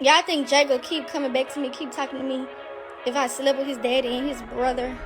Yeah, I think Jay will keep coming back to me, keep talking to me if I slept with his daddy and his brother.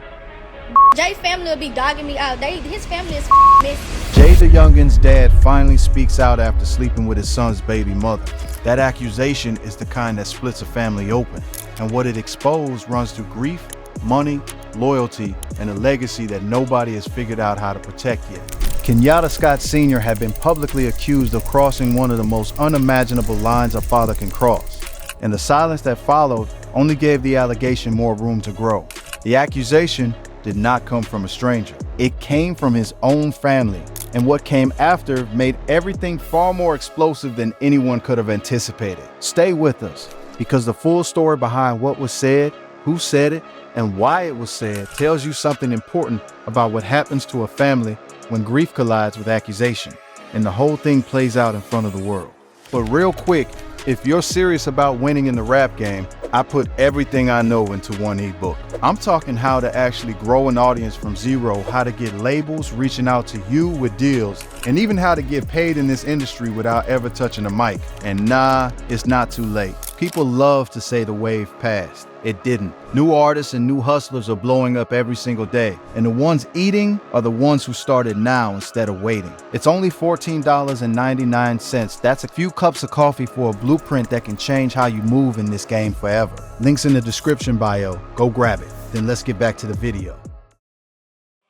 Jay's family will be dogging me out. His family is messy. Jaydayoungan's dad finally speaks out after sleeping with his son's baby mother. That accusation is the kind that splits a family open, and what it exposed runs through grief, money, loyalty, and a legacy that nobody has figured out how to protect yet. Kenyatta Scott Sr. had been publicly accused of crossing one of the most unimaginable lines a father can cross, and the silence that followed only gave the allegation more room to grow. The accusation did not come from a stranger. It came from his own family, and what came after made everything far more explosive than anyone could have anticipated. Stay with us, because the full story behind what was said, who said it, and why it was said tells you something important about what happens to a family when grief collides with accusation, and the whole thing plays out in front of the world. But real quick, if you're serious about winning in the rap game, I put everything I know into one ebook. I'm talking how to actually grow an audience from zero, how to get labels reaching out to you with deals, and even how to get paid in this industry without ever touching a mic. And nah, it's not too late. People love to say the wave passed. It didn't. New artists and new hustlers are blowing up every single day, and the ones eating are the ones who started now instead of waiting. It's only $14.99. That's a few cups of coffee for a blueprint that can change how you move in this game forever. Links in the description bio. Go grab it. Then let's get back to the video.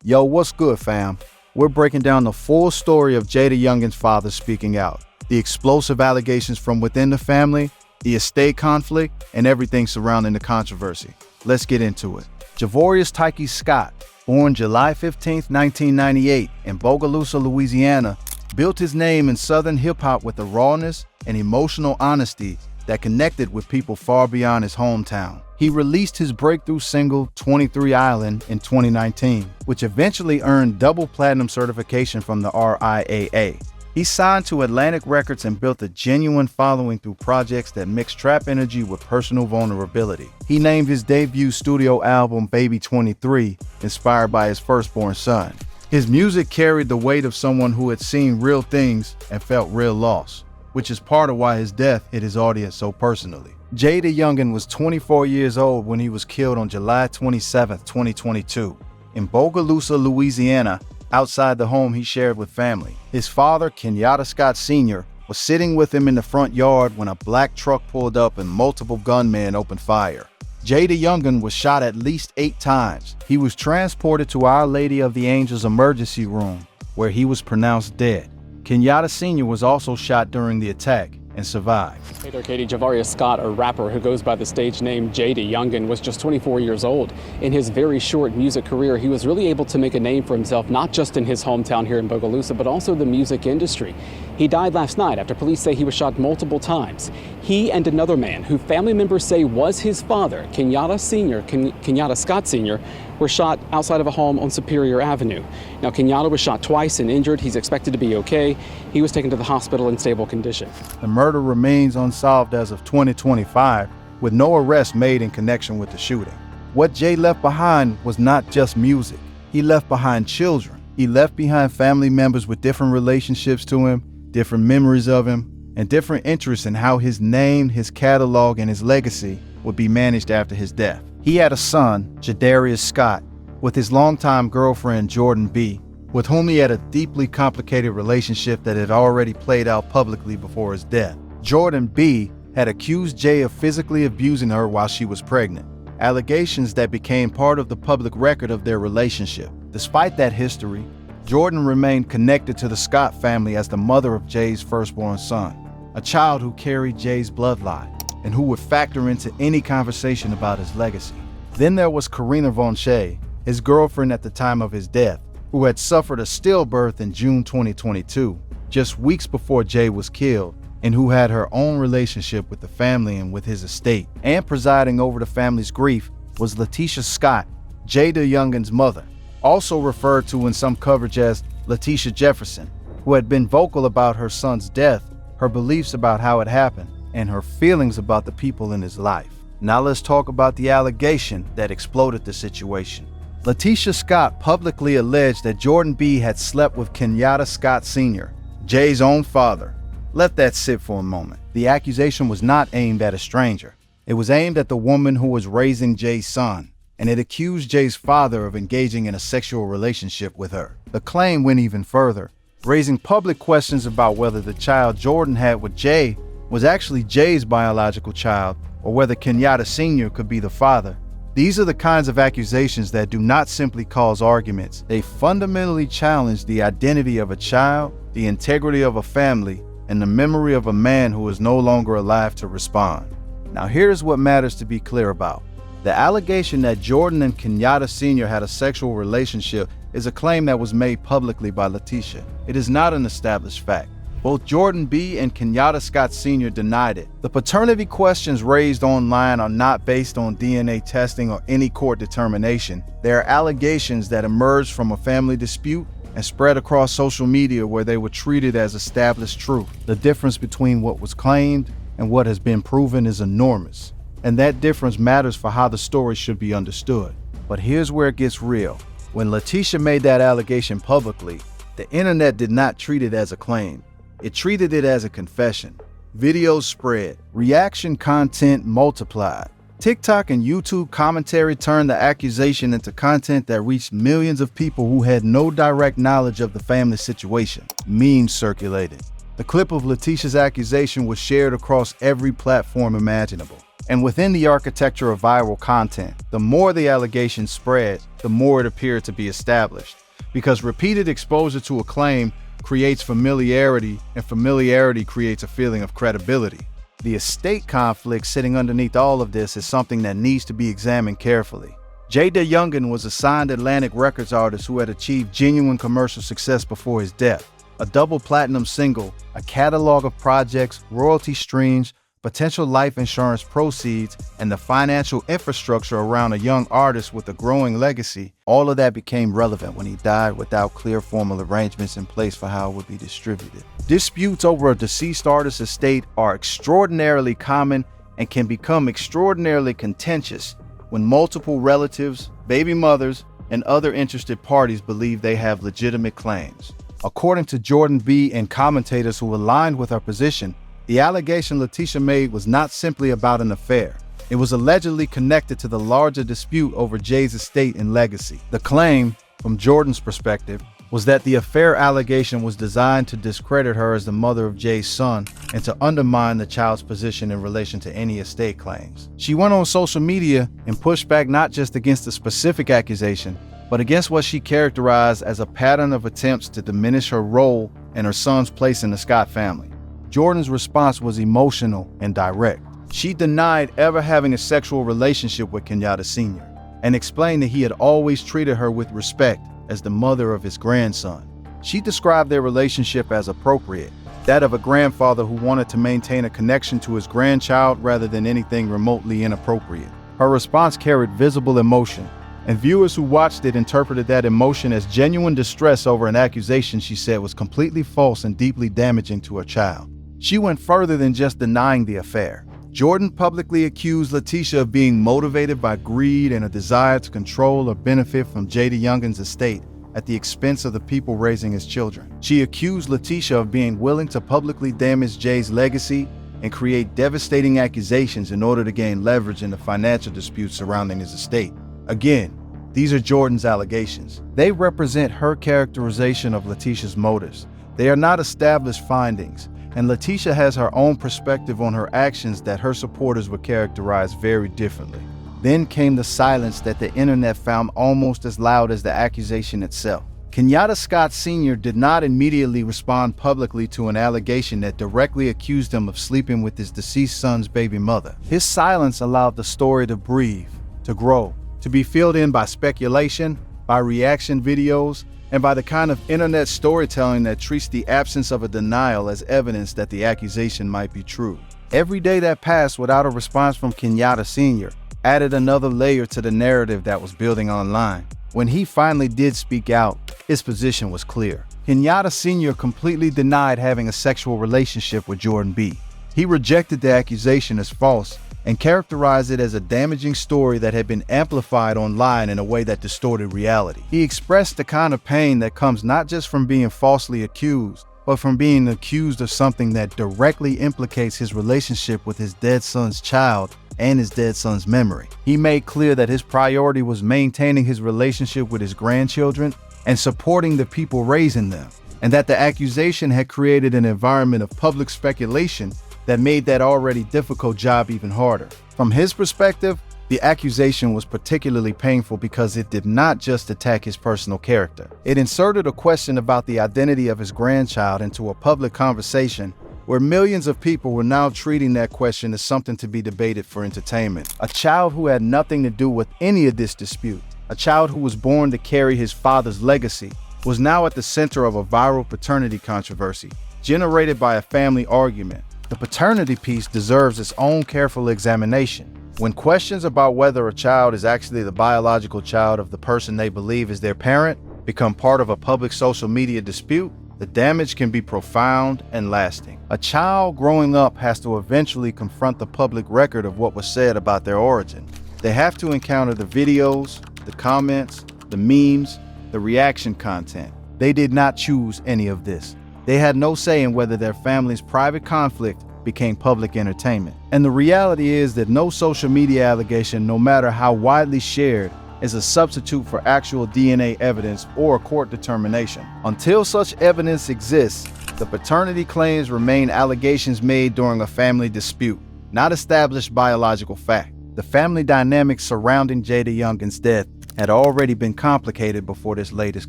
Yo, what's good, fam? We're breaking down the full story of Jaydayoungan's father speaking out, the explosive allegations from within the family, the estate conflict, and everything surrounding the controversy. Let's get into it. Javorius Tyke Scott, born July 15, 1998 in Bogalusa, Louisiana, built his name in Southern hip-hop with a rawness and emotional honesty that connected with people far beyond his hometown. He released his breakthrough single, 23 Island, in 2019, which eventually earned double platinum certification from the RIAA. He signed to Atlantic Records and built a genuine following through projects that mix trap energy with personal vulnerability. He named his debut studio album Baby 23, inspired by his firstborn son. His music carried the weight of someone who had seen real things and felt real loss, which is part of why his death hit his audience so personally. Jaydayoungan was 24 years old when he was killed on July 27, 2022, in Bogalusa, Louisiana, outside the home he shared with family. His father, Kenyatta Scott Sr., was sitting with him in the front yard when a black truck pulled up and multiple gunmen opened fire. Jaydayoungan was shot at least 8 times. He was transported to Our Lady of the Angels emergency room, where he was pronounced dead. Kenyatta Sr. was also shot during the attack and survived. Hey there, Katie. Javorius Scott, a rapper who goes by the stage name Jaydayoungan, was just 24 years old. In his very short music career, he was really able to make a name for himself, not just in his hometown here in Bogalusa, but also the music industry. He died last night after police say he was shot multiple times. He and another man, who family members say was his father, Kenyatta Scott Sr., were shot outside of a home on Superior Avenue. Now, Kenyatta was shot twice and injured. He's expected to be okay. He was taken to the hospital in stable condition. The murder remains unsolved as of 2025, with no arrest made in connection with the shooting. What Jay left behind was not just music. He left behind children. He left behind family members with different relationships to him, different memories of him, and different interests in how his name, his catalog, and his legacy would be managed after his death. He had a son, Jaydayoungan Scott, with his longtime girlfriend, Jordan B., with whom he had a deeply complicated relationship that had already played out publicly before his death. Jordan B. had accused Jay of physically abusing her while she was pregnant, allegations that became part of the public record of their relationship. Despite that history, Jordan remained connected to the Scott family as the mother of Jay's firstborn son, a child who carried Jay's bloodline and who would factor into any conversation about his legacy. Then there was Karina Von Shea, his girlfriend at the time of his death, who had suffered a stillbirth in June 2022, just weeks before Jay was killed, and who had her own relationship with the family and with his estate. And presiding over the family's grief was Letitia Scott, Jaydayoungan's mother, also referred to in some coverage as Letitia Jefferson, who had been vocal about her son's death, her beliefs about how it happened, and her feelings about the people in his life. Now let's talk about the allegation that exploded the situation. Letitia Scott publicly alleged that Jordan B. had slept with Kenyatta Scott Sr., Jay's own father. Let that sit for a moment. The accusation was not aimed at a stranger. It was aimed at the woman who was raising Jay's son, and it accused Jay's father of engaging in a sexual relationship with her. The claim went even further, raising public questions about whether the child Jordan had with Jay was actually Jay's biological child, or whether Kenyatta Sr. could be the father. These are the kinds of accusations that do not simply cause arguments. They fundamentally challenge the identity of a child, the integrity of a family, and the memory of a man who is no longer alive to respond. Now here's what matters to be clear about. The allegation that Jordan and Kenyatta Sr. had a sexual relationship is a claim that was made publicly by Letitia. It is not an established fact. Both Jordan B. and Kenyatta Scott Sr. denied it. The paternity questions raised online are not based on DNA testing or any court determination. They are allegations that emerged from a family dispute and spread across social media where they were treated as established truth. The difference between what was claimed and what has been proven is enormous, and that difference matters for how the story should be understood. But here's where it gets real. When Letitia made that allegation publicly, the internet did not treat it as a claim. It treated it as a confession. Videos spread, reaction content multiplied. TikTok and YouTube commentary turned the accusation into content that reached millions of people who had no direct knowledge of the family situation. Memes circulated. The clip of Letitia's accusation was shared across every platform imaginable. And within the architecture of viral content, the more the allegation spread, the more it appeared to be established. Because repeated exposure to a claim creates familiarity, and familiarity creates a feeling of credibility. The estate conflict sitting underneath all of this is something that needs to be examined carefully. Jaydayoungan was a signed Atlantic Records artist who had achieved genuine commercial success before his death. A double platinum single, a catalog of projects, royalty streams, potential life insurance proceeds, and the financial infrastructure around a young artist with a growing legacy, all of that became relevant when he died without clear formal arrangements in place for how it would be distributed. Disputes over a deceased artist's estate are extraordinarily common and can become extraordinarily contentious when multiple relatives, baby mothers, and other interested parties believe they have legitimate claims. According to Jordan B. and commentators who aligned with her position, the allegation Letitia made was not simply about an affair. It was allegedly connected to the larger dispute over Jay's estate and legacy. The claim, from Jordan's perspective, was that the affair allegation was designed to discredit her as the mother of Jay's son and to undermine the child's position in relation to any estate claims. She went on social media and pushed back not just against the specific accusation, but against what she characterized as a pattern of attempts to diminish her role and her son's place in the Scott family. Jordan's response was emotional and direct. She denied ever having a sexual relationship with Kenyatta Sr. and explained that he had always treated her with respect as the mother of his grandson. She described their relationship as appropriate, that of a grandfather who wanted to maintain a connection to his grandchild rather than anything remotely inappropriate. Her response carried visible emotion, and viewers who watched it interpreted that emotion as genuine distress over an accusation she said was completely false and deeply damaging to her child. She went further than just denying the affair. Jordan publicly accused Letitia of being motivated by greed and a desire to control or benefit from Jaydayoungan's estate at the expense of the people raising his children. She accused Letitia of being willing to publicly damage Jay's legacy and create devastating accusations in order to gain leverage in the financial disputes surrounding his estate. Again, these are Jordan's allegations. They represent her characterization of Letitia's motives. They are not established findings, and Letitia has her own perspective on her actions that her supporters would characterize very differently. Then came the silence that the internet found almost as loud as the accusation itself. Kenyatta Scott Sr. did not immediately respond publicly to an allegation that directly accused him of sleeping with his deceased son's baby mother. His silence allowed the story to breathe, to grow, to be filled in by speculation, by reaction videos, and by the kind of internet storytelling that treats the absence of a denial as evidence that the accusation might be true. Every day that passed without a response from Kenyatta Sr. added another layer to the narrative that was building online. When he finally did speak out, his position was clear. Kenyatta Sr. completely denied having a sexual relationship with Jordan B. He rejected the accusation as false and characterized it as a damaging story that had been amplified online in a way that distorted reality. He expressed the kind of pain that comes not just from being falsely accused, but from being accused of something that directly implicates his relationship with his dead son's child and his dead son's memory. He made clear that his priority was maintaining his relationship with his grandchildren and supporting the people raising them, and that the accusation had created an environment of public speculation that made that already difficult job even harder. From his perspective, the accusation was particularly painful because it did not just attack his personal character. It inserted a question about the identity of his grandchild into a public conversation where millions of people were now treating that question as something to be debated for entertainment. A child who had nothing to do with any of this dispute, a child who was born to carry his father's legacy, was now at the center of a viral paternity controversy generated by a family argument. The paternity piece deserves its own careful examination. When questions about whether a child is actually the biological child of the person they believe is their parent become part of a public social media dispute, the damage can be profound and lasting. A child growing up has to eventually confront the public record of what was said about their origin. They have to encounter the videos, the comments, the memes, the reaction content. They did not choose any of this. They had no say in whether their family's private conflict became public entertainment. And the reality is that no social media allegation, no matter how widely shared, is a substitute for actual DNA evidence or a court determination. Until such evidence exists, the paternity claims remain allegations made during a family dispute, not established biological fact. The family dynamics surrounding Jaydayoungan's death had already been complicated before this latest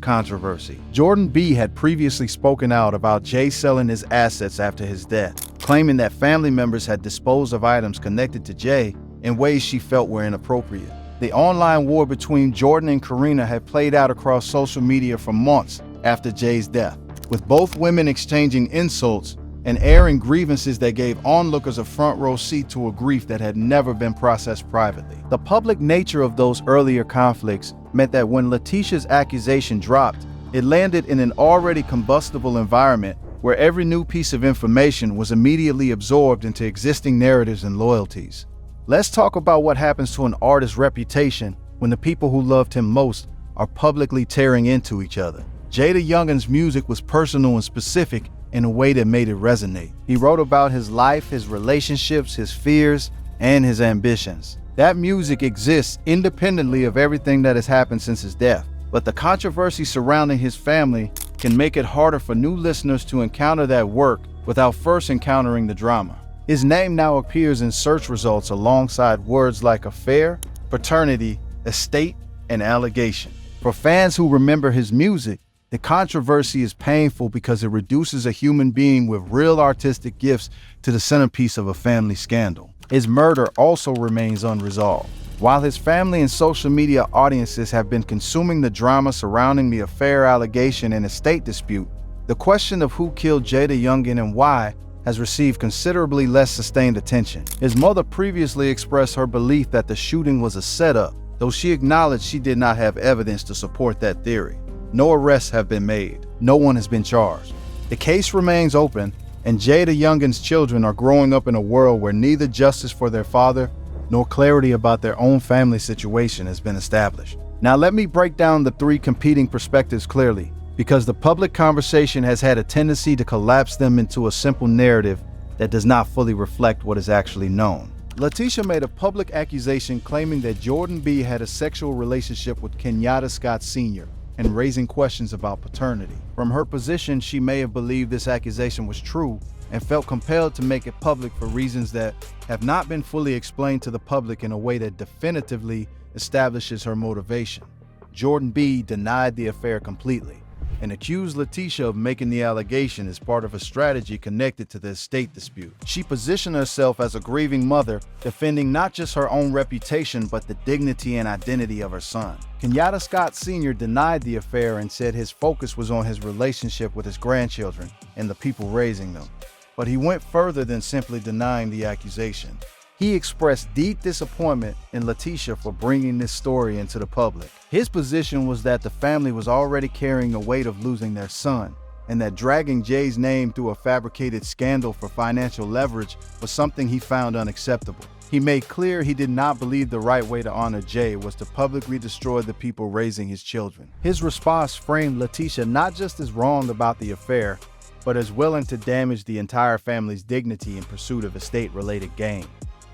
controversy. Jordan B. had previously spoken out about Jay selling his assets after his death, claiming that family members had disposed of items connected to Jay in ways she felt were inappropriate. The online war between Jordan and Karina had played out across social media for months after Jay's death, with both women exchanging insults and airing grievances that gave onlookers a front row seat to a grief that had never been processed privately. The public nature of those earlier conflicts meant that when Letitia's accusation dropped, it landed in an already combustible environment where every new piece of information was immediately absorbed into existing narratives and loyalties. Let's talk about what happens to an artist's reputation when the people who loved him most are publicly tearing into each other. Jaydayoungan's music was personal and specific in a way that made it resonate. He wrote about his life, his relationships, his fears, and his ambitions. That music exists independently of everything that has happened since his death. But the controversy surrounding his family can make it harder for new listeners to encounter that work without first encountering the drama. His name now appears in search results alongside words like affair, paternity, estate, and allegation. For fans who remember his music, the controversy is painful because it reduces a human being with real artistic gifts to the centerpiece of a family scandal. His murder also remains unresolved. While his family and social media audiences have been consuming the drama surrounding the affair allegation and estate dispute, the question of who killed Jaydayoungan and why has received considerably less sustained attention. His mother previously expressed her belief that the shooting was a setup, though she acknowledged she did not have evidence to support that theory. No arrests have been made. No one has been charged. The case remains open, and Jaydayoungan's children are growing up in a world where neither justice for their father nor clarity about their own family situation has been established. Now let me break down the three competing perspectives clearly, because the public conversation has had a tendency to collapse them into a simple narrative that does not fully reflect what is actually known. Letitia made a public accusation claiming that Jordan B. had a sexual relationship with Kenyatta Scott Sr., and raising questions about paternity. From her position, she may have believed this accusation was true and felt compelled to make it public for reasons that have not been fully explained to the public in a way that definitively establishes her motivation. Jordan B. denied the affair completely and accused Letitia of making the allegation as part of a strategy connected to the estate dispute. She positioned herself as a grieving mother, defending not just her own reputation, but the dignity and identity of her son. Kenyatta Scott Sr. denied the affair and said his focus was on his relationship with his grandchildren and the people raising them. But he went further than simply denying the accusation. He expressed deep disappointment in Letitia for bringing this story into the public. His position was that the family was already carrying the weight of losing their son, and that dragging Jay's name through a fabricated scandal for financial leverage was something he found unacceptable. He made clear he did not believe the right way to honor Jay was to publicly destroy the people raising his children. His response framed Letitia not just as wrong about the affair, but is willing to damage the entire family's dignity in pursuit of estate-related gain.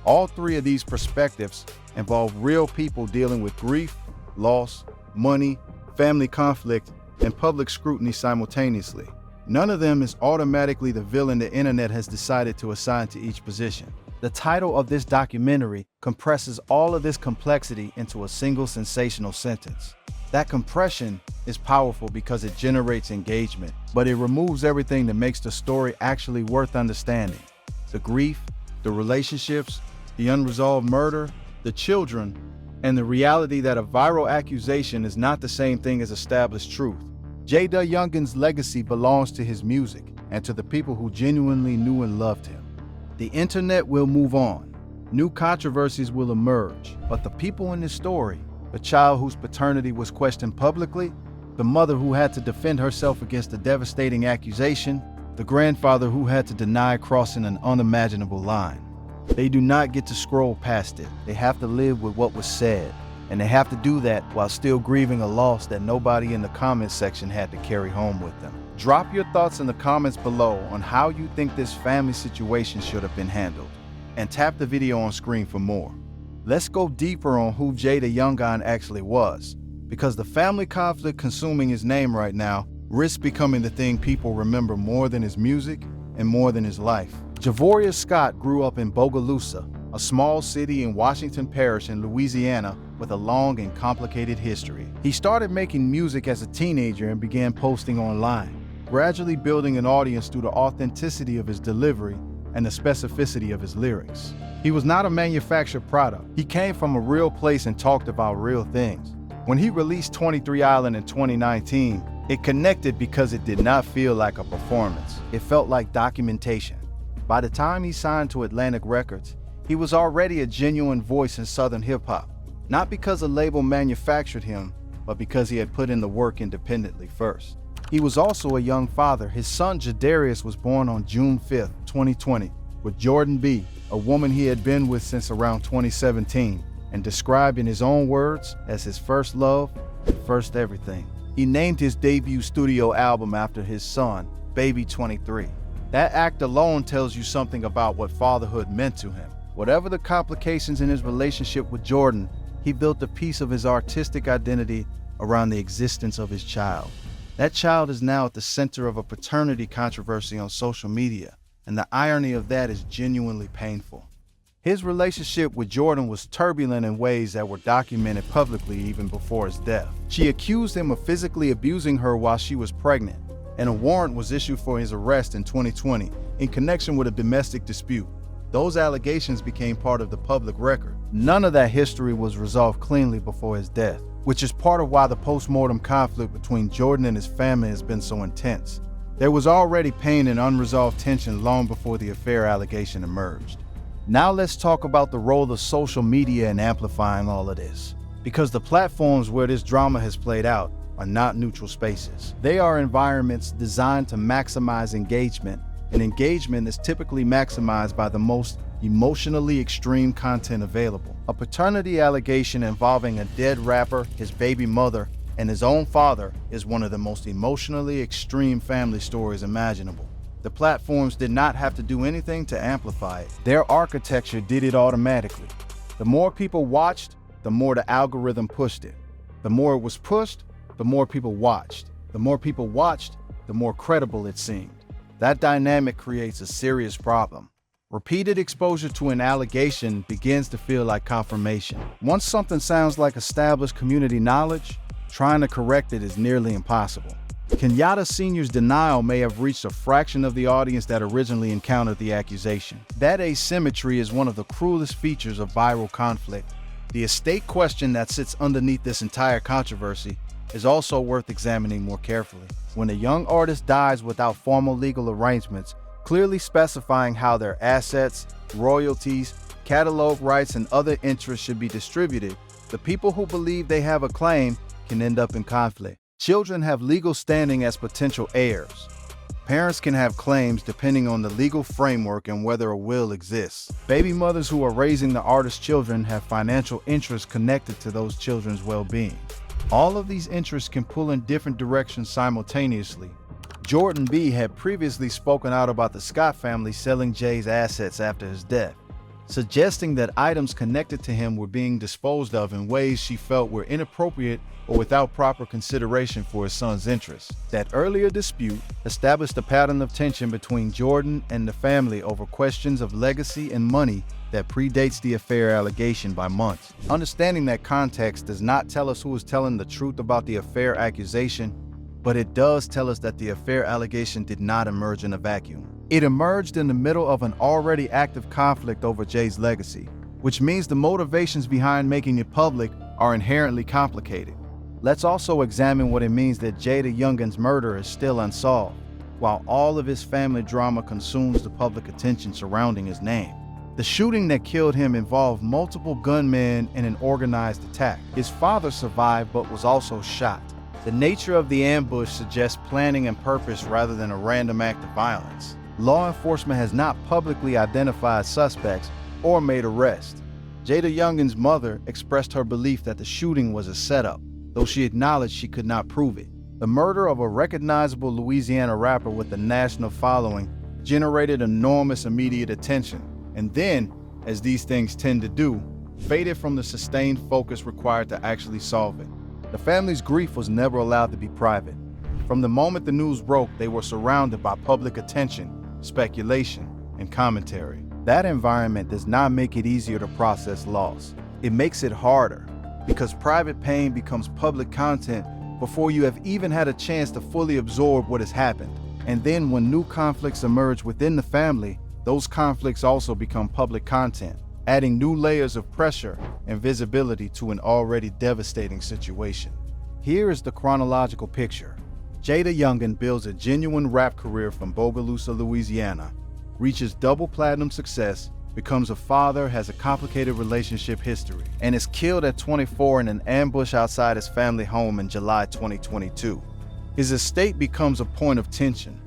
All three of these perspectives involve real people dealing with grief, loss, money, family conflict, and public scrutiny simultaneously. None of them is automatically the villain the internet has decided to assign to each position. The title of this documentary compresses all of this complexity into a single sensational sentence. That compression is powerful because it generates engagement, but it removes everything that makes the story actually worth understanding. The grief, the relationships, the unresolved murder, the children, and the reality that a viral accusation is not the same thing as established truth. Jaydayoungan's legacy belongs to his music and to the people who genuinely knew and loved him. The internet will move on. New controversies will emerge, but the people in this story, the child whose paternity was questioned publicly, the mother who had to defend herself against a devastating accusation, the grandfather who had to deny crossing an unimaginable line. They do not get to scroll past it. They have to live with what was said, and they have to do that while still grieving a loss that nobody in the comments section had to carry home with them. Drop your thoughts in the comments below on how you think this family situation should have been handled, and tap the video on screen for more. Let's go deeper on who Jaydayoungan actually was, because the family conflict consuming his name right now risks becoming the thing people remember more than his music and more than his life. Jaydayoungan Scott grew up in Bogalusa, a small city in Washington Parish in Louisiana with a long and complicated history. He started making music as a teenager and began posting online, gradually building an audience through the authenticity of his delivery and the specificity of his lyrics. He was not a manufactured product. He came from a real place and talked about real things. When he released 23 Island in 2019, it connected because it did not feel like a performance. It felt like documentation. By the time he signed to Atlantic Records, he was already a genuine voice in Southern hip-hop, not because a label manufactured him, but because he had put in the work independently first. He was also a young father. His son Jadarius was born on June 5th, 2020, with Jordan B., a woman he had been with since around 2017, and described in his own words as his first love and first everything. He named his debut studio album after his son, Baby 23. That act alone tells you something about what fatherhood meant to him. Whatever the complications in his relationship with Jordan, he built a piece of his artistic identity around the existence of his child. That child is now at the center of a paternity controversy on social media, and the irony of that is genuinely painful. His relationship with Jordan was turbulent in ways that were documented publicly even before his death. She accused him of physically abusing her while she was pregnant, and a warrant was issued for his arrest in 2020 in connection with a domestic dispute. Those allegations became part of the public record. None of that history was resolved cleanly before his death, which is part of why the post-mortem conflict between Jordan and his family has been so intense. There was already pain and unresolved tension long before the affair allegation emerged. Now let's talk about the role of social media in amplifying all of this, because the platforms where this drama has played out are not neutral spaces. They are environments designed to maximize engagement, and engagement is typically maximized by the most emotionally extreme content available. A paternity allegation involving a dead rapper, his baby mother, and his own father is one of the most emotionally extreme family stories imaginable. The platforms did not have to do anything to amplify it. Their architecture did it automatically. The more people watched, the more the algorithm pushed it. The more it was pushed, the more people watched. The more people watched, the more credible it seemed. That dynamic creates a serious problem. Repeated exposure to an allegation begins to feel like confirmation. Once something sounds like established community knowledge, trying to correct it is nearly impossible. Kenyatta Sr.'s denial may have reached a fraction of the audience that originally encountered the accusation. That asymmetry is one of the cruelest features of viral conflict. The estate question that sits underneath this entire controversy is also worth examining more carefully. When a young artist dies without formal legal arrangements, clearly specifying how their assets, royalties, catalog rights, and other interests should be distributed, the people who believe they have a claim can end up in conflict. Children have legal standing as potential heirs. Parents can have claims depending on the legal framework and whether a will exists. Baby mothers who are raising the artist's children have financial interests connected to those children's well-being. All of these interests can pull in different directions simultaneously, Jordan B. had previously spoken out about the Scott family selling Jay's assets after his death, suggesting that items connected to him were being disposed of in ways she felt were inappropriate or without proper consideration for his son's interests. That earlier dispute established a pattern of tension between Jordan and the family over questions of legacy and money that predates the affair allegation by months. Understanding that context does not tell us who is telling the truth about the affair accusation, but it does tell us that the affair allegation did not emerge in a vacuum. It emerged in the middle of an already active conflict over Jay's legacy, which means the motivations behind making it public are inherently complicated. Let's also examine what it means that Jaydayoungan's murder is still unsolved, while all of his family drama consumes the public attention surrounding his name. The shooting that killed him involved multiple gunmen in an organized attack. His father survived but was also shot. The nature of the ambush suggests planning and purpose rather than a random act of violence. Law enforcement has not publicly identified suspects or made arrests. Jaydayoungan's mother expressed her belief that the shooting was a setup, though she acknowledged she could not prove it. The murder of a recognizable Louisiana rapper with a national following generated enormous immediate attention, and then, as these things tend to do, faded from the sustained focus required to actually solve it. The family's grief was never allowed to be private. From the moment the news broke, they were surrounded by public attention, speculation, and commentary. That environment does not make it easier to process loss. It makes it harder, because private pain becomes public content before you have even had a chance to fully absorb what has happened. And then when new conflicts emerge within the family, those conflicts also become public content, adding new layers of pressure and visibility to an already devastating situation. Here is the chronological picture. Jaydayoungan builds a genuine rap career from Bogalusa, Louisiana, reaches double platinum success, becomes a father, has a complicated relationship history, and is killed at 24 in an ambush outside his family home in July 2022. His estate becomes a point of tension.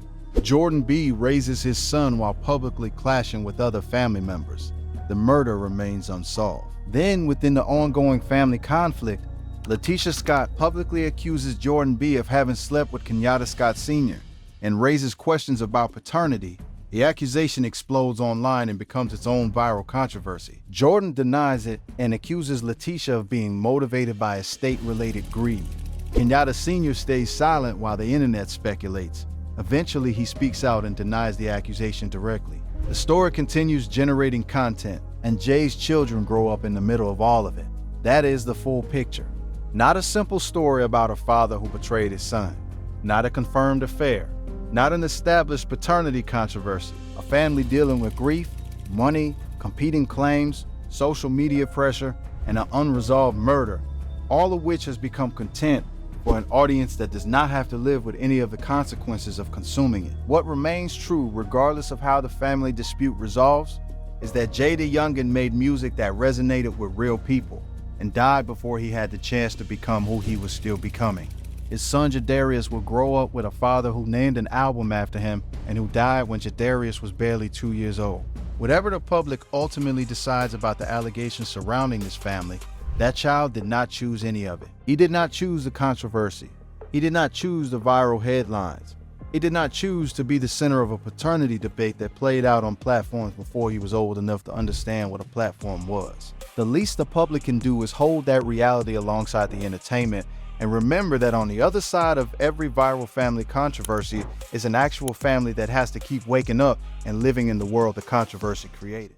Jordan B. raises his son while publicly clashing with other family members. The murder remains unsolved. Then, within the ongoing family conflict, Letitia Scott publicly accuses Jordan B. of having slept with Kenyatta Scott Sr. and raises questions about paternity. The accusation explodes online and becomes its own viral controversy. Jordan denies it and accuses Letitia of being motivated by estate-related greed. Kenyatta Sr. stays silent while the internet speculates. Eventually, he speaks out and denies the accusation directly. The story continues generating content, and Jay's children grow up in the middle of all of it. That is the full picture. Not a simple story about a father who betrayed his son. Not a confirmed affair. Not an established paternity controversy. A family dealing with grief, money, competing claims, social media pressure, and an unresolved murder, all of which has become content for an audience that does not have to live with any of the consequences of consuming it. What remains true, regardless of how the family dispute resolves, is that Jaydayoungan made music that resonated with real people and died before he had the chance to become who he was still becoming. His son Jadarius will grow up with a father who named an album after him and who died when Jadarius was barely 2 years old. Whatever the public ultimately decides about the allegations surrounding this family, that child did not choose any of it. He did not choose the controversy. He did not choose the viral headlines. He did not choose to be the center of a paternity debate that played out on platforms before he was old enough to understand what a platform was. The least the public can do is hold that reality alongside the entertainment and remember that on the other side of every viral family controversy is an actual family that has to keep waking up and living in the world the controversy created.